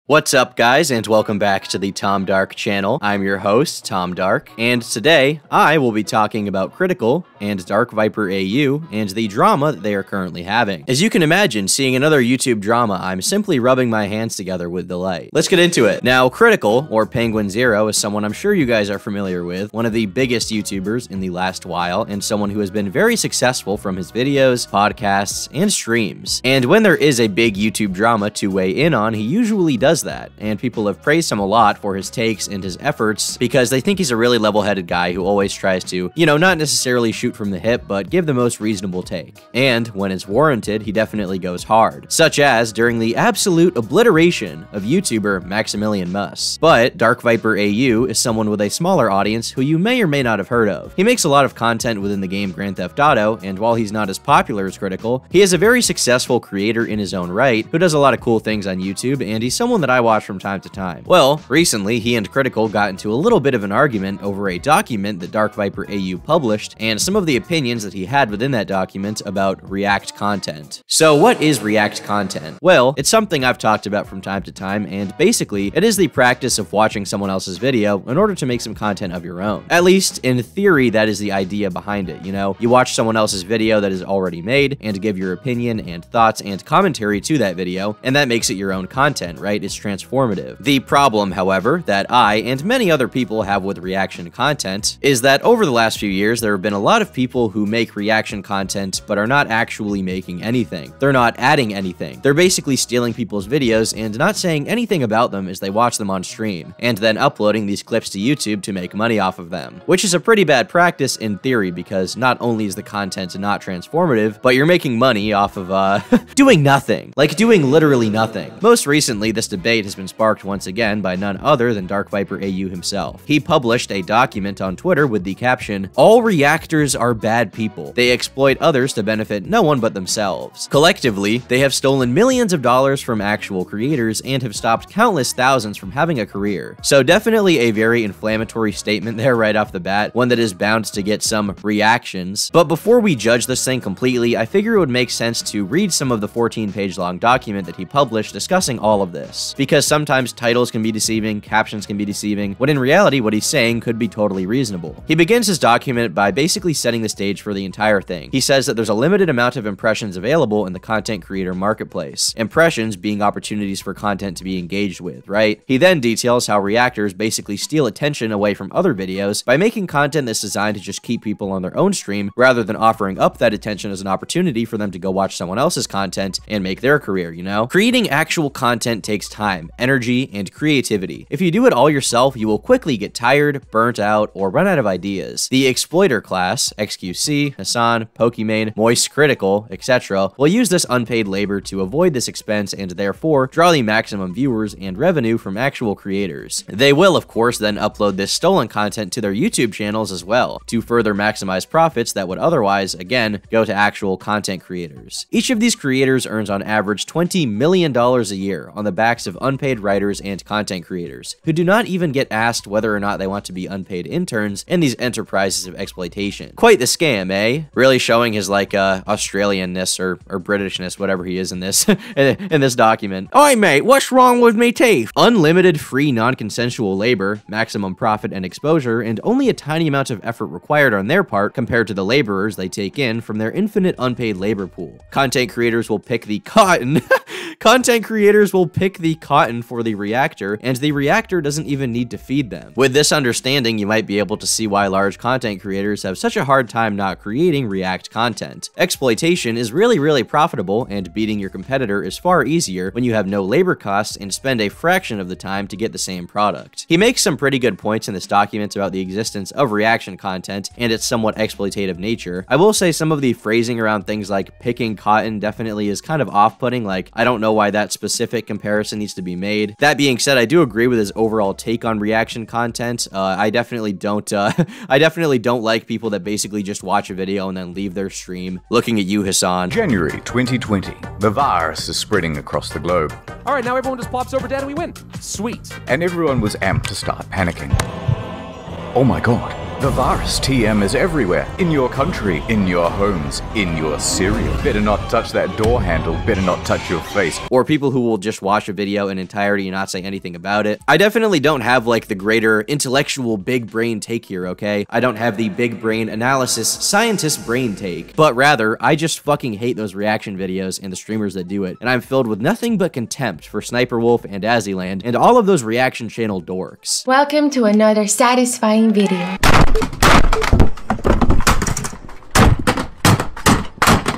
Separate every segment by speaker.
Speaker 1: What's up, guys, and welcome back to the Tom Dark channel. I'm your host, Tom Dark, and today I will be talking about Critical and DarkViper AU and the drama that they are currently having. As you can imagine, seeing another YouTube drama, I'm simply rubbing my hands together with delight. Let's get into it. Now, Critical, or Penguinz0, is someone I'm sure you guys are familiar with, one of the biggest YouTubers in the last while, and someone who has been very successful from his videos, podcasts, and streams. And when there is a big YouTube drama to weigh in on, he usually does that, and people have praised him a lot for his takes and his efforts because they think he's a really level-headed guy who always tries to, not necessarily shoot from the hip, but give the most reasonable take. And when it's warranted, he definitely goes hard, such as during the absolute obliteration of YouTuber Maximilian Muss. But DarkViper AU is someone with a smaller audience who you may or may not have heard of. He makes a lot of content within the game Grand Theft Auto, and while he's not as popular as Critical, he is a very successful creator in his own right who does a lot of cool things on YouTube, and he's someone that I watch from time to time. Well, recently he and Critical got into a little bit of an argument over a document that DarkViper AU published and some of the opinions that he had within that document about React content. So what is React content? Well, it's something I've talked about from time to time, and basically it is the practice of watching someone else's video in order to make some content of your own. At least in theory, that is the idea behind it, You watch someone else's video that is already made and give your opinion and thoughts and commentary to that video, and that makes it your own content, right? It's transformative. The problem, however, that I and many other people have with reaction content is that over the last few years, there have been a lot of people who make reaction content but are not actually making anything. They're not adding anything. They're basically stealing people's videos and not saying anything about them as they watch them on stream, and then uploading these clips to YouTube to make money off of them, which is a pretty bad practice in theory because not only is the content not transformative, but you're making money off of, doing nothing. Like, doing literally nothing. Most recently, this debate has been sparked once again by none other than DarkViper AU himself. He published a document on Twitter with the caption, "All reactors are bad people. They exploit others to benefit no one but themselves. Collectively, they have stolen millions of dollars from actual creators and have stopped countless thousands from having a career." So definitely a very inflammatory statement there right off the bat, one that is bound to get some reactions. But before we judge this thing completely, I figure it would make sense to read some of the 14-page long document that he published discussing all of this, because sometimes titles can be deceiving, captions can be deceiving, when in reality what he's saying could be totally reasonable. He begins his document by basically setting the stage for the entire thing. He says that there's a limited amount of impressions available in the content creator marketplace, impressions being opportunities for content to be engaged with, right? He then details how reactors basically steal attention away from other videos by making content that's designed to just keep people on their own stream rather than offering up that attention as an opportunity for them to go watch someone else's content and make their career, Creating actual content takes time, energy, and creativity. If you do it all yourself, you will quickly get tired, burnt out, or run out of ideas. The exploiter class, XQC, Hassan, Pokimane, Moist Critical, etc., will use this unpaid labor to avoid this expense and therefore draw the maximum viewers and revenue from actual creators. They will, of course, then upload this stolen content to their YouTube channels as well, to further maximize profits that would otherwise, again, go to actual content creators. Each of these creators earns on average $20 million a year on the backs of unpaid writers and content creators, who do not even get asked whether or not they want to be unpaid interns in these enterprises of exploitation. Quite the scam, eh? Really showing his, Australianness or Britishness, whatever he is in this, in this document. Oi, mate, what's wrong with me teeth? Unlimited free non-consensual labor, maximum profit and exposure, and only a tiny amount of effort required on their part compared to the laborers they take in from their infinite unpaid labor pool. Content creators will pick the cotton Content creators will pick the cotton for the reactor, and the reactor doesn't even need to feed them. With this understanding, you might be able to see why large content creators have such a hard time not creating React content. Exploitation is really profitable, and beating your competitor is far easier when you have no labor costs and spend a fraction of the time to get the same product. He makes some pretty good points in this document about the existence of reaction content and its somewhat exploitative nature. I will say some of the phrasing around things like picking cotton definitely is kind of off-putting, I don't know why that specific comparison needs to be made. That being said, I do agree with his overall take on reaction content. I definitely don't like people that basically just watch a video and then leave their stream. Looking at you, Hassan.
Speaker 2: January 2020. The virus is spreading across the globe.
Speaker 3: All right, now everyone just pops over dead and we win. Sweet.
Speaker 2: And everyone was amped to start panicking. Oh my god. The virus TM is everywhere. In your country, in your homes, in your cereal. Better not touch that door handle. Better not touch your face.
Speaker 1: Or people who will just watch a video in entirety and not say anything about it. I definitely don't have like the greater intellectual big brain take here, okay? I don't have the big brain analysis scientist brain take, but rather I just fucking hate those reaction videos and the streamers that do it, and I'm filled with nothing but contempt for Sniper Wolf and Azzyland and all of those reaction channel dorks.
Speaker 4: Welcome to another satisfying video.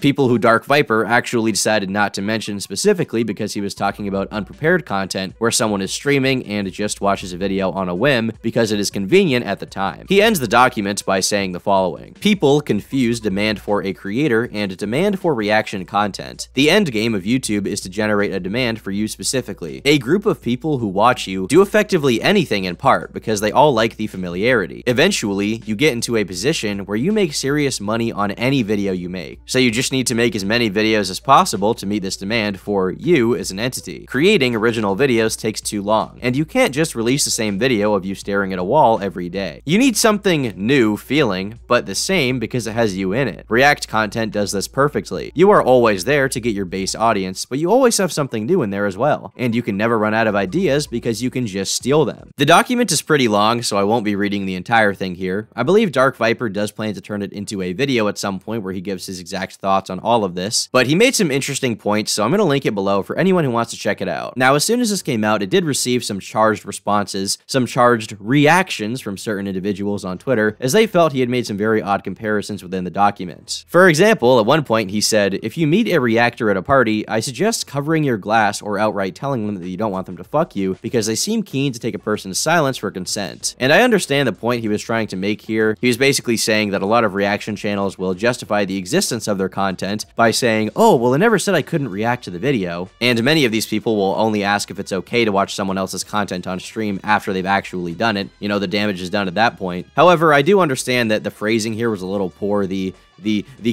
Speaker 1: People who DarkViper actually decided not to mention specifically because he was talking about unprepared content where someone is streaming and just watches a video on a whim because it is convenient at the time. He ends the document by saying the following: people confuse demand for a creator and demand for reaction content. The end game of YouTube is to generate a demand for you specifically. A group of people who watch you do effectively anything in part because they all like the familiarity. Eventually, you get into a position where you make serious money on any video you make. So you just need to make as many videos as possible to meet this demand for you as an entity. Creating original videos takes too long, and you can't just release the same video of you staring at a wall every day. You need something new feeling, but the same because it has you in it. React content does this perfectly. You are always there to get your base audience, but you always have something new in there as well, and you can never run out of ideas because you can just steal them. The document is pretty long, so I won't be reading the entire thing here. I believe DarkViper does plan to turn it into a video at some point where he gives his exact thoughts on all of this, but he made some interesting points, so I'm going to link it below for anyone who wants to check it out. Now, as soon as this came out, it did receive some charged responses, some charged reactions from certain individuals on Twitter, as they felt he had made some very odd comparisons within the document. For example, at one point he said, if you meet a reactor at a party, I suggest covering your glass or outright telling them that you don't want them to fuck you because they seem keen to take a person's silence for consent. And I understand the point he was trying to make here. He was basically saying that a lot of reaction channels will justify the existence of their content by saying, oh, well, I never said I couldn't react to the video. And many of these people will only ask if it's okay to watch someone else's content on stream after they've actually done it. You know, the damage is done at that point. However, I do understand that the phrasing here was a little poor. The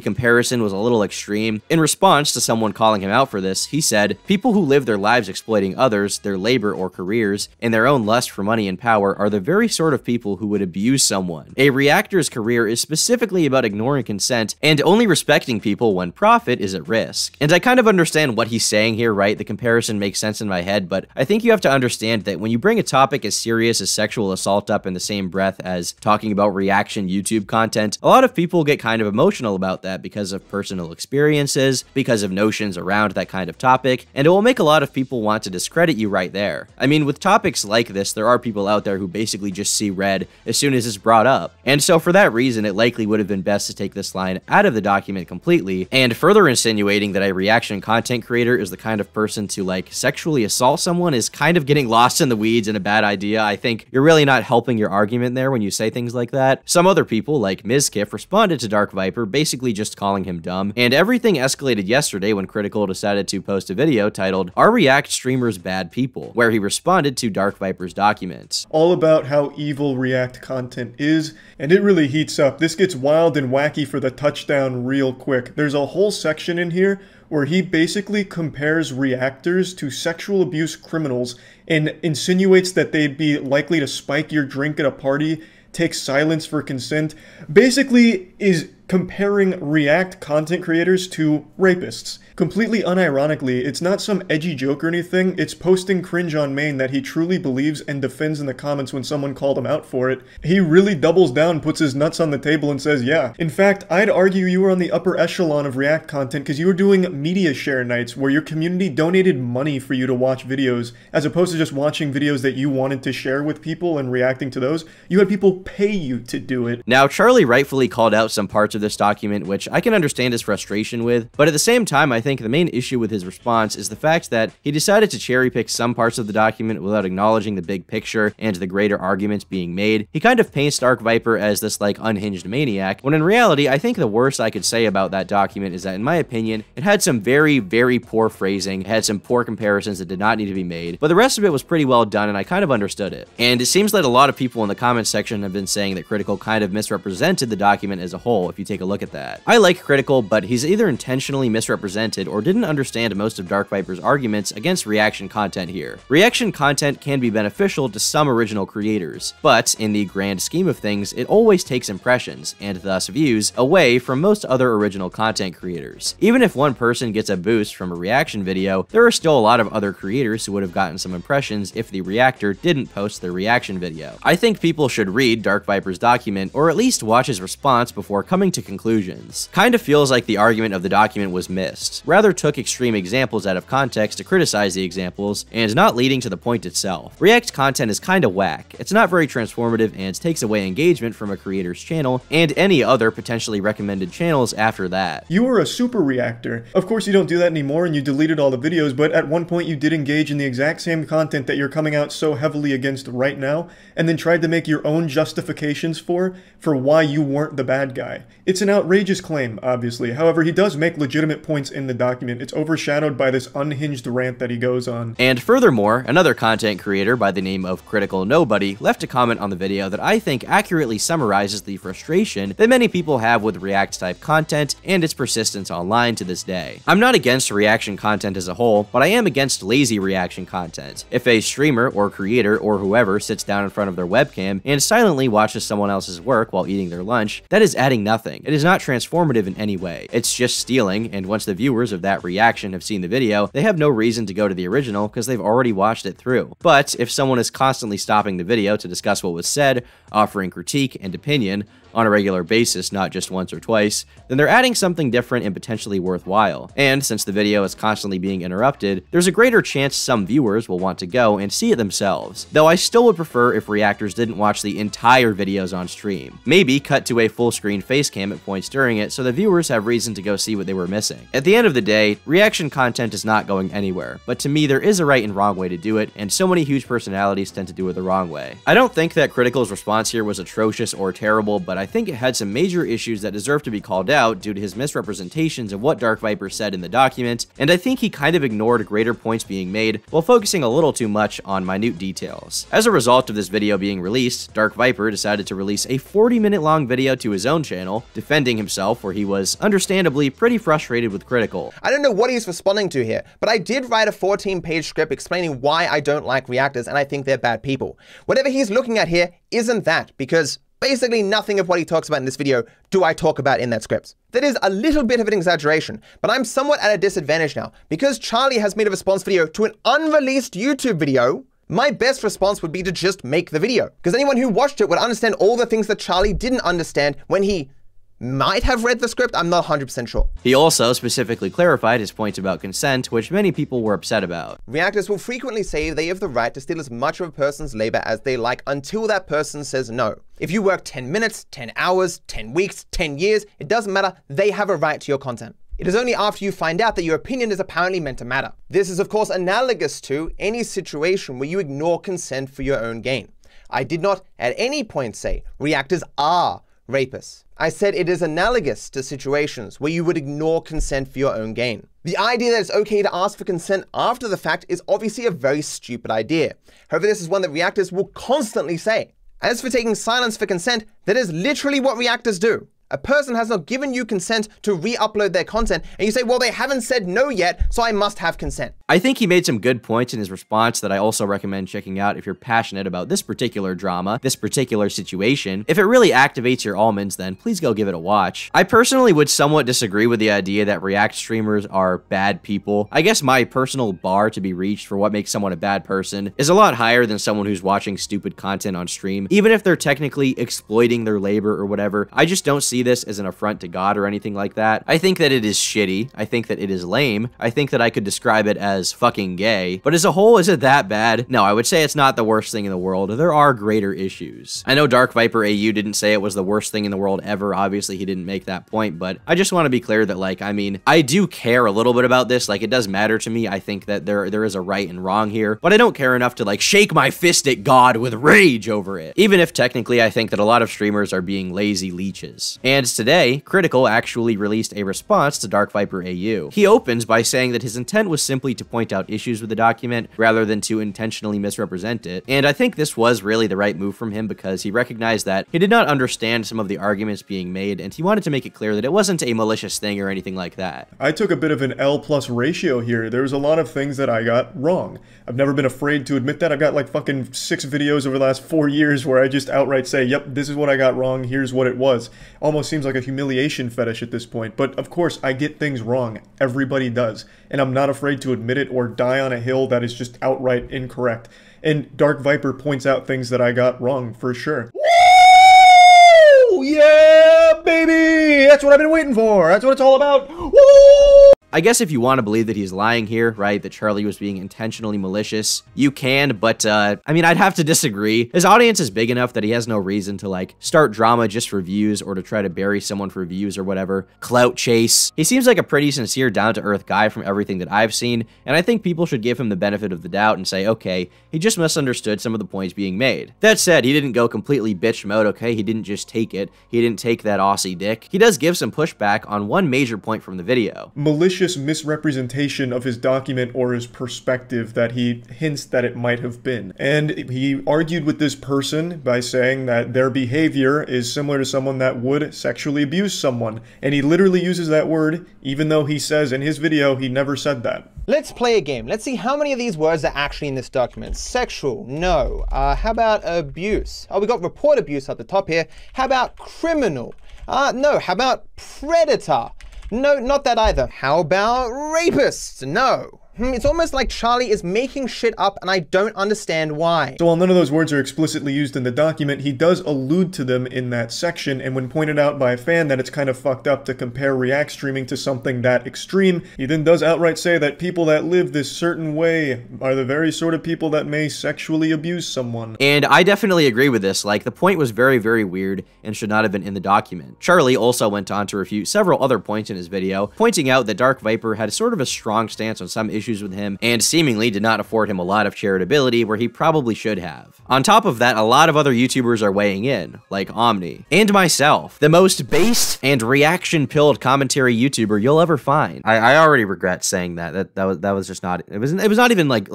Speaker 1: comparison was a little extreme. In response to someone calling him out for this, he said, people who live their lives exploiting others, their labor or careers, and their own lust for money and power are the very sort of people who would abuse someone. A reactor's career is specifically about ignoring consent and only respecting people when profit is at risk. And I kind of understand what he's saying here, right? The comparison makes sense in my head, but I think you have to understand that when you bring a topic as serious as sexual assault up in the same breath as talking about reaction YouTube content, a lot of people get kind of emotional about that because of personal experiences, because of notions around that kind of topic, and it will make a lot of people want to discredit you right there. I mean, with topics like this, there are people out there who basically just see red as soon as it's brought up. And so for that reason, it likely would have been best to take this line out of the document completely, and further insinuating that a reaction content creator is the kind of person to like sexually assault someone is kind of getting lost in the weeds and a bad idea. I think you're really not helping your argument there when you say things like that. Some other people, like Mizkif, responded to DarkViper basically just calling him dumb, and everything escalated yesterday when Critical decided to post a video titled, "Are React Streamers Bad People?" where he responded to DarkViper's document.
Speaker 5: All about how evil React content is, and it really heats up. This gets wild and wacky for the touchdown real quick. There's a whole section in here where he basically compares reactors to sexual abuse criminals and insinuates that they'd be likely to spike your drink at a party, take silence for consent, basically is comparing React content creators to rapists. Completely unironically, it's not some edgy joke or anything, it's posting cringe on main that he truly believes and defends in the comments when someone called him out for it. He really doubles down, puts his nuts on the table and says, yeah. In fact, I'd argue you were on the upper echelon of React content because you were doing media share nights where your community donated money for you to watch videos, as opposed to just watching videos that you wanted to share with people and reacting to those. You had people pay you to do it.
Speaker 1: Now, Charlie rightfully called out some parts of this document, which I can understand his frustration with, but at the same time, I think the main issue with his response is the fact that he decided to cherry pick some parts of the document without acknowledging the big picture and the greater arguments being made. He kind of paints DarkViper as this like unhinged maniac, when in reality, I think the worst I could say about that document is that, in my opinion, it had some very, very poor phrasing, it had some poor comparisons that did not need to be made, but the rest of it was pretty well done and I kind of understood it. And it seems that a lot of people in the comment section have been saying that Critical kind of misrepresented the document as a whole, if you take a look at that. I like Critical, but he's either intentionally misrepresenting misinterpreted or didn't understand most of DarkViper's arguments against reaction content here. Reaction content can be beneficial to some original creators, but in the grand scheme of things, it always takes impressions, and thus views, away from most other original content creators. Even if one person gets a boost from a reaction video, there are still a lot of other creators who would have gotten some impressions if the reactor didn't post their reaction video. I think people should read DarkViper's document, or at least watch his response before coming to conclusions. Kinda feels like the argument of the document was missed, rather took extreme examples out of context to criticize the examples, and not leading to the point itself. React content is kinda whack. It's not very transformative and takes away engagement from a creator's channel and any other potentially recommended channels after that.
Speaker 5: You were a super reactor. Of course you don't do that anymore and you deleted all the videos, but at one point you did engage in the exact same content that you're coming out so heavily against right now, and then tried to make your own justifications for why you weren't the bad guy. It's an outrageous claim, obviously. However, he does make legitimate points in the document. It's overshadowed by this unhinged rant that he goes on.
Speaker 1: And furthermore, another content creator by the name of Critical Nobody left a comment on the video that I think accurately summarizes the frustration that many people have with React-type content and its persistence online to this day. I'm not against reaction content as a whole, but I am against lazy reaction content. If a streamer or creator or whoever sits down in front of their webcam and silently watches someone else's work while eating their lunch, that is adding nothing. It is not transformative in any way. It's just stealing, and once the viewers of that reaction have seen the video, they have no reason to go to the original because they've already watched it through. But if someone is constantly stopping the video to discuss what was said, offering critique and opinion, on a regular basis, not just once or twice, then they're adding something different and potentially worthwhile. And since the video is constantly being interrupted, there's a greater chance some viewers will want to go and see it themselves. Though I still would prefer if reactors didn't watch the entire videos on stream. Maybe cut to a full screen face cam at points during it so the viewers have reason to go see what they were missing. At the end of the day, reaction content is not going anywhere, but to me there is a right and wrong way to do it, and so many huge personalities tend to do it the wrong way. I don't think that Critical's response here was atrocious or terrible, but I think it had some major issues that deserve to be called out due to his misrepresentations of what DarkViper said in the document, and I think he kind of ignored greater points being made while focusing a little too much on minute details. As a result of this video being released, DarkViper decided to release a 40-minute long video to his own channel, defending himself where he was, understandably, pretty frustrated with Critical.
Speaker 6: I don't know what he's responding to here, but I did write a 14-page script explaining why I don't like reactors and I think they're bad people. Whatever he's looking at here isn't that, because basically nothing of what he talks about in this video do I talk about in that script. That is a little bit of an exaggeration, but I'm somewhat at a disadvantage now. Because Charlie has made a response video to an unreleased YouTube video, my best response would be to just make the video. Because anyone who watched it would understand all the things that Charlie didn't understand when he might have read the script. I'm not 100% sure.
Speaker 1: He also specifically clarified his point about consent, which many people were upset about.
Speaker 6: Reactors will frequently say they have the right to steal as much of a person's labor as they like until that person says no. If you work 10 minutes, 10 hours, 10 weeks, 10 years, it doesn't matter, they have a right to your content. It is only after you find out that your opinion is apparently meant to matter. This is of course analogous to any situation where you ignore consent for your own gain. I did not at any point say reactors are rapists. I said it is analogous to situations where you would ignore consent for your own gain. The idea that it's okay to ask for consent after the fact is obviously a very stupid idea. However, this is one that reactors will constantly say. As for taking silence for consent, that is literally what reactors do. A person has not given you consent to re-upload their content, and you say, well, they haven't said no yet, so I must have consent.
Speaker 1: I think he made some good points in his response that I also recommend checking out if you're passionate about this particular drama, this particular situation. If it really activates your almonds, then please go give it a watch. I personally would somewhat disagree with the idea that React streamers are bad people. I guess my personal bar to be reached for what makes someone a bad person is a lot higher than someone who's watching stupid content on stream. Even if they're technically exploiting their labor or whatever, I just don't see this as an affront to God or anything like that. I think that it is shitty. I think that it is lame. I think that I could describe it as fucking gay. But as a whole, is it that bad? No, I would say it's not the worst thing in the world. There are greater issues. I know DarkViper AU didn't say it was the worst thing in the world ever. Obviously, he didn't make that point, but I just want to be clear that, like, I mean, I do care a little bit about this. Like, it does matter to me. I think that there is a right and wrong here, but I don't care enough to, like, shake my fist at God with rage over it. Even if technically I think that a lot of streamers are being lazy leeches. And today, Critical actually released a response to DarkViper AU. He opens by saying that his intent was simply to point out issues with the document rather than to intentionally misrepresent it. And I think this was really the right move from him because he recognized that he did not understand some of the arguments being made, and he wanted to make it clear that it wasn't a malicious thing or anything like that.
Speaker 5: I took a bit of an L+ ratio here. There was a lot of things that I got wrong. I've never been afraid to admit that. I've got like fucking 6 videos over the last 4 years where I just outright say, yep, this is what I got wrong, here's what it was. Almost seems like a humiliation fetish at this point, but of course I get things wrong. Everybody does. And I'm not afraid to admit it or die on a hill that is just outright incorrect. And DarkViper points out things that I got wrong for sure. Woo! Yeah, baby! That's what I've been waiting for. That's what it's all about. Woo!
Speaker 1: I guess if you want to believe that he's lying here, right, that Charlie was being intentionally malicious, you can, but, I mean, I'd have to disagree. His audience is big enough that he has no reason to, like, start drama just for views or to try to bury someone for views or whatever. Clout chase. He seems like a pretty sincere, down-to-earth guy from everything that I've seen, and I think people should give him the benefit of the doubt and say, okay, he just misunderstood some of the points being made. That said, he didn't go completely bitch mode, okay? He didn't just take it. He didn't take that Aussie dick. He does give some pushback on one major point from the video.
Speaker 5: Malicious misrepresentation of his document or his perspective that he hints that it might have been. And he argued with this person by saying that their behavior is similar to someone that would sexually abuse someone. And he literally uses that word, even though he says in his video he never said that.
Speaker 6: Let's play a game. Let's see how many of these words are actually in this document. Sexual, no. How about abuse? Oh, we got report abuse at the top here. How about criminal? No. How about predator? No, not that either. How about rapist? No. It's almost like Charlie is making shit up and I don't understand why.
Speaker 5: So while none of those words are explicitly used in the document, he does allude to them in that section, and when pointed out by a fan that it's kind of fucked up to compare React streaming to something that extreme, he then does outright say that people that live this certain way are the very sort of people that may sexually abuse someone.
Speaker 1: And I definitely agree with this. Like, the point was very, very weird and should not have been in the document. Charlie also went on to refute several other points in his video, pointing out that DarkViper had sort of a strong stance on some issues with him and seemingly did not afford him a lot of charitability where he probably should have. On top of that, a lot of other YouTubers are weighing in, like Omni, and myself, the most based and reaction-pilled commentary YouTuber you'll ever find. I already regret saying that. That was just not, it was not even like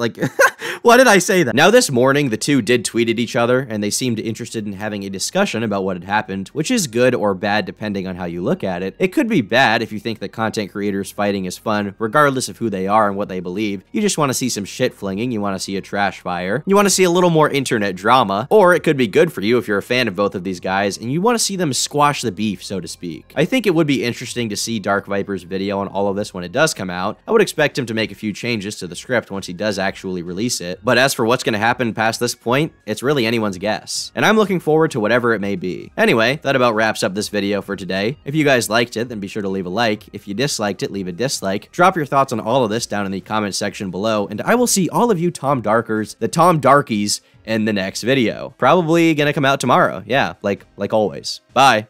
Speaker 1: why did I say that? Now this morning, the two did tweet at each other, and they seemed interested in having a discussion about what had happened, which is good or bad depending on how you look at it. It could be bad if you think that content creators fighting is fun, regardless of who they are and what they believe. You just want to see some shit flinging, you want to see a trash fire, you want to see a little more internet drama, or it could be good for you if you're a fan of both of these guys and you want to see them squash the beef, so to speak. I think it would be interesting to see DarkViper's video on all of this when it does come out. I would expect him to make a few changes to the script once he does actually release it, but as for what's going to happen past this point, it's really anyone's guess, and I'm looking forward to whatever it may be. Anyway, that about wraps up this video for today. If you guys liked it, then be sure to leave a like. If you disliked it, leave a dislike. Drop your thoughts on all of this down in the comment section below, and I will see all of you Tom Darkers, the Tom Darkies, in the next video. Probably gonna come out tomorrow. Yeah, like always. Bye.